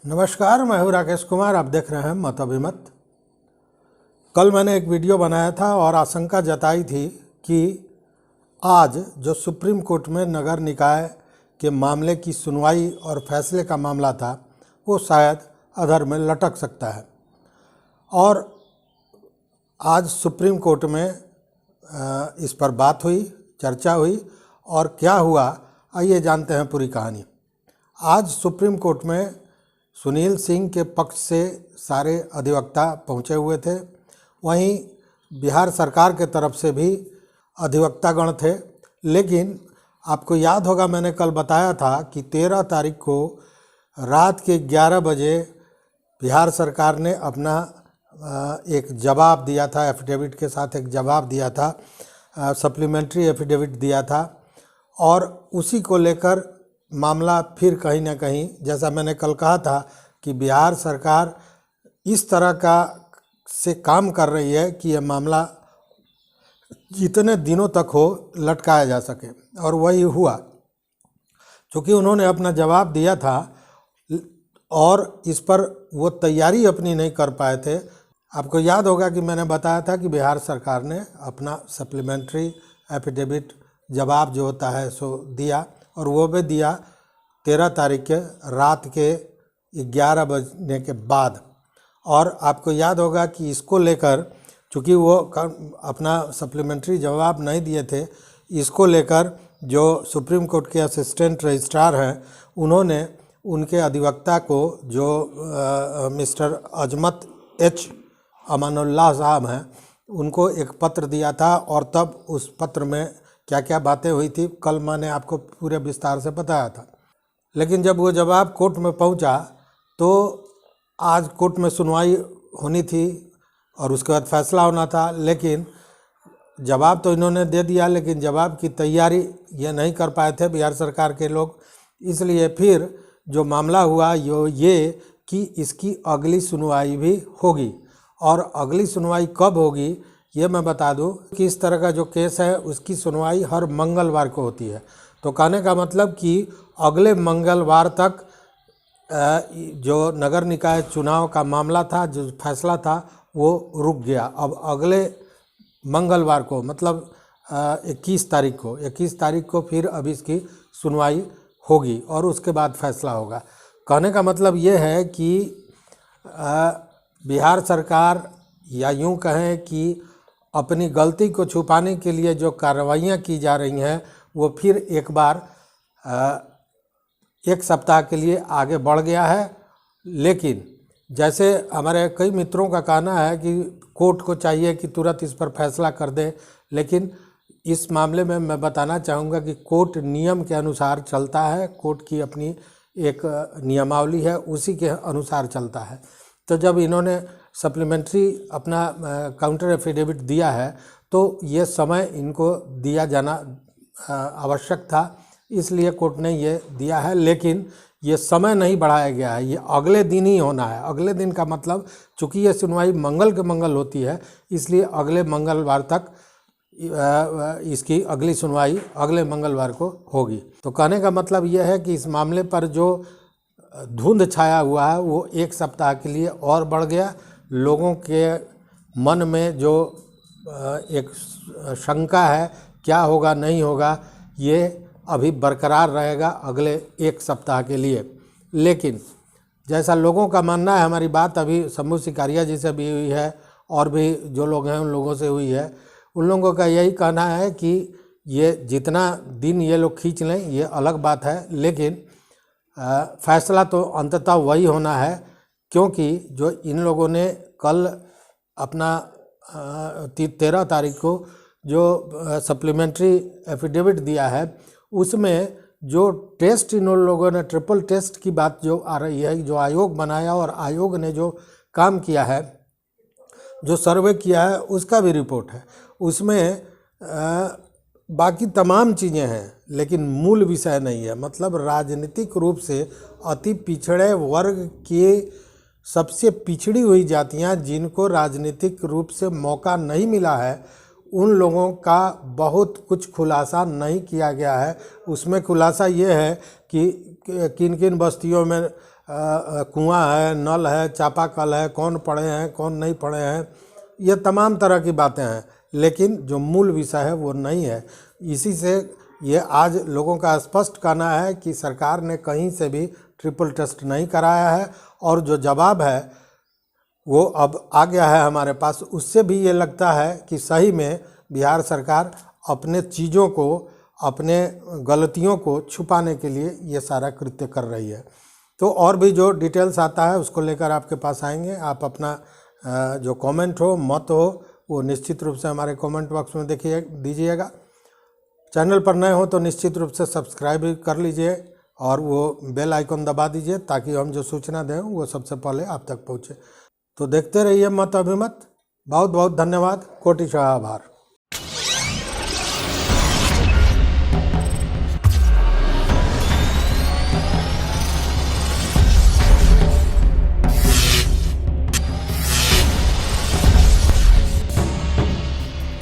नमस्कार, मैं हूं राकेश कुमार। आप देख रहे हैं मत अभिमत। कल मैंने एक वीडियो बनाया था और आशंका जताई थी कि आज जो सुप्रीम कोर्ट में नगर निकाय के मामले की सुनवाई और फैसले का मामला था वो शायद अधर में लटक सकता है। और आज सुप्रीम कोर्ट में इस पर बात हुई, चर्चा हुई और क्या हुआ, आइए जानते हैं पूरी कहानी। आज सुप्रीम कोर्ट में सुनील सिंह के पक्ष से सारे अधिवक्ता पहुंचे हुए थे, वहीं बिहार सरकार के तरफ से भी अधिवक्तागण थे। लेकिन आपको याद होगा, मैंने कल बताया था कि 13 तारीख को रात के 11 बजे बिहार सरकार ने अपना एक जवाब दिया था, एफिडेविट के साथ एक जवाब दिया था, सप्लीमेंट्री एफिडेविट दिया था। और उसी को लेकर मामला फिर कहीं ना कहीं, जैसा मैंने कल कहा था कि बिहार सरकार इस तरह का से काम कर रही है कि यह मामला जितने दिनों तक हो लटकाया जा सके, और वही हुआ। क्योंकि उन्होंने अपना जवाब दिया था और इस पर वो तैयारी अपनी नहीं कर पाए थे। आपको याद होगा कि मैंने बताया था कि बिहार सरकार ने अपना सप्लीमेंट्री एफिडेविट जवाब जो होता है सो दिया, और वो भी दिया 13 तारीख के रात के 11 बजने के बाद। और आपको याद होगा कि इसको लेकर, चूँकि वो अपना सप्लीमेंट्री जवाब नहीं दिए थे, इसको लेकर जो सुप्रीम कोर्ट के असिस्टेंट रजिस्ट्रार हैं उन्होंने उनके अधिवक्ता को, जो मिस्टर अजमत एच अमानुल्लाह साहब हैं, उनको एक पत्र दिया था। और तब उस पत्र में क्या क्या बातें हुई थी कल मैंने आपको पूरे विस्तार से बताया था। लेकिन जब वो जवाब कोर्ट में पहुंचा तो आज कोर्ट में सुनवाई होनी थी और उसके बाद फैसला होना था। लेकिन जवाब तो इन्होंने दे दिया, लेकिन जवाब की तैयारी ये नहीं कर पाए थे बिहार सरकार के लोग। इसलिए फिर जो मामला हुआ ये कि इसकी अगली सुनवाई भी होगी। और अगली सुनवाई कब होगी ये मैं बता दूं कि इस तरह का जो केस है उसकी सुनवाई हर मंगलवार को होती है। तो कहने का मतलब कि अगले मंगलवार तक जो नगर निकाय चुनाव का मामला था, जो फैसला था, वो रुक गया। अब अगले मंगलवार को, मतलब 21 तारीख को फिर अब इसकी सुनवाई होगी और उसके बाद फैसला होगा। कहने का मतलब ये है कि बिहार सरकार, या यूँ कहें कि अपनी गलती को छुपाने के लिए जो कार्रवाइयाँ की जा रही हैं वो फिर एक बार एक सप्ताह के लिए आगे बढ़ गया है। लेकिन जैसे हमारे कई मित्रों का कहना है कि कोर्ट को चाहिए कि तुरंत इस पर फैसला कर दे, लेकिन इस मामले में मैं बताना चाहूँगा कि कोर्ट नियम के अनुसार चलता है। कोर्ट की अपनी एक नियमावली है, उसी के अनुसार चलता है। तो जब इन्होंने सप्लीमेंट्री अपना काउंटर एफिडेविट दिया है तो ये समय इनको दिया जाना आवश्यक था, इसलिए कोर्ट ने ये दिया है। लेकिन ये समय नहीं बढ़ाया गया है, ये अगले दिन ही होना है। अगले दिन का मतलब, चूँकि ये सुनवाई मंगल के मंगल होती है, इसलिए अगले मंगलवार तक इसकी अगली सुनवाई अगले मंगलवार को होगी। तो कहने का मतलब ये है कि इस मामले पर जो धुंध छाया हुआ है वो एक सप्ताह के लिए और बढ़ गया। लोगों के मन में जो एक शंका है क्या होगा नहीं होगा, ये अभी बरकरार रहेगा अगले एक सप्ताह के लिए। लेकिन जैसा लोगों का मानना है, हमारी बात अभी शंभू सिकारिया जी से भी हुई है और भी जो लोग हैं उन लोगों से हुई है, उन लोगों का यही कहना है कि ये जितना दिन ये लोग खींच लें ये अलग बात है, लेकिन फैसला तो अंततः वही होना है। क्योंकि जो इन लोगों ने कल अपना 13 तारीख को जो सप्लीमेंट्री एफिडेविट दिया है, उसमें जो टेस्ट इन लोगों ने, ट्रिपल टेस्ट की बात जो आ रही है, जो आयोग बनाया और आयोग ने जो काम किया है, जो सर्वे किया है, उसका भी रिपोर्ट है। उसमें बाकी तमाम चीज़ें हैं, लेकिन मूल विषय नहीं है। मतलब राजनीतिक रूप से अति पिछड़े वर्ग के सबसे पिछड़ी हुई जातियां, जिनको राजनीतिक रूप से मौका नहीं मिला है, उन लोगों का बहुत कुछ खुलासा नहीं किया गया है। उसमें खुलासा ये है कि किन किन बस्तियों में कुआं है, नल है, चापाकल है, कौन पढ़े हैं कौन नहीं पढ़े हैं, ये तमाम तरह की बातें हैं, लेकिन जो मूल विषय है वो नहीं है। इसी से ये आज लोगों का स्पष्ट कहना है कि सरकार ने कहीं से भी ट्रिपल टेस्ट नहीं कराया है, और जो जवाब है वो अब आ गया है हमारे पास। उससे भी ये लगता है कि सही में बिहार सरकार अपने चीज़ों को, अपने गलतियों को छुपाने के लिए ये सारा कृत्य कर रही है। तो और भी जो डिटेल्स आता है उसको लेकर आपके पास आएंगे। आप अपना जो कमेंट हो, मत हो, वो निश्चित रूप से हमारे कमेंट बॉक्स में दीजिएगा। चैनल पर नए हो तो निश्चित रूप से सब्सक्राइब भी कर लीजिए और वो बेल आइकन दबा दीजिए, ताकि हम जो सूचना दें वो सबसे पहले आप तक पहुँचे। तो देखते रहिए मत अभिमत। बहुत बहुत धन्यवाद। कोटि आभार।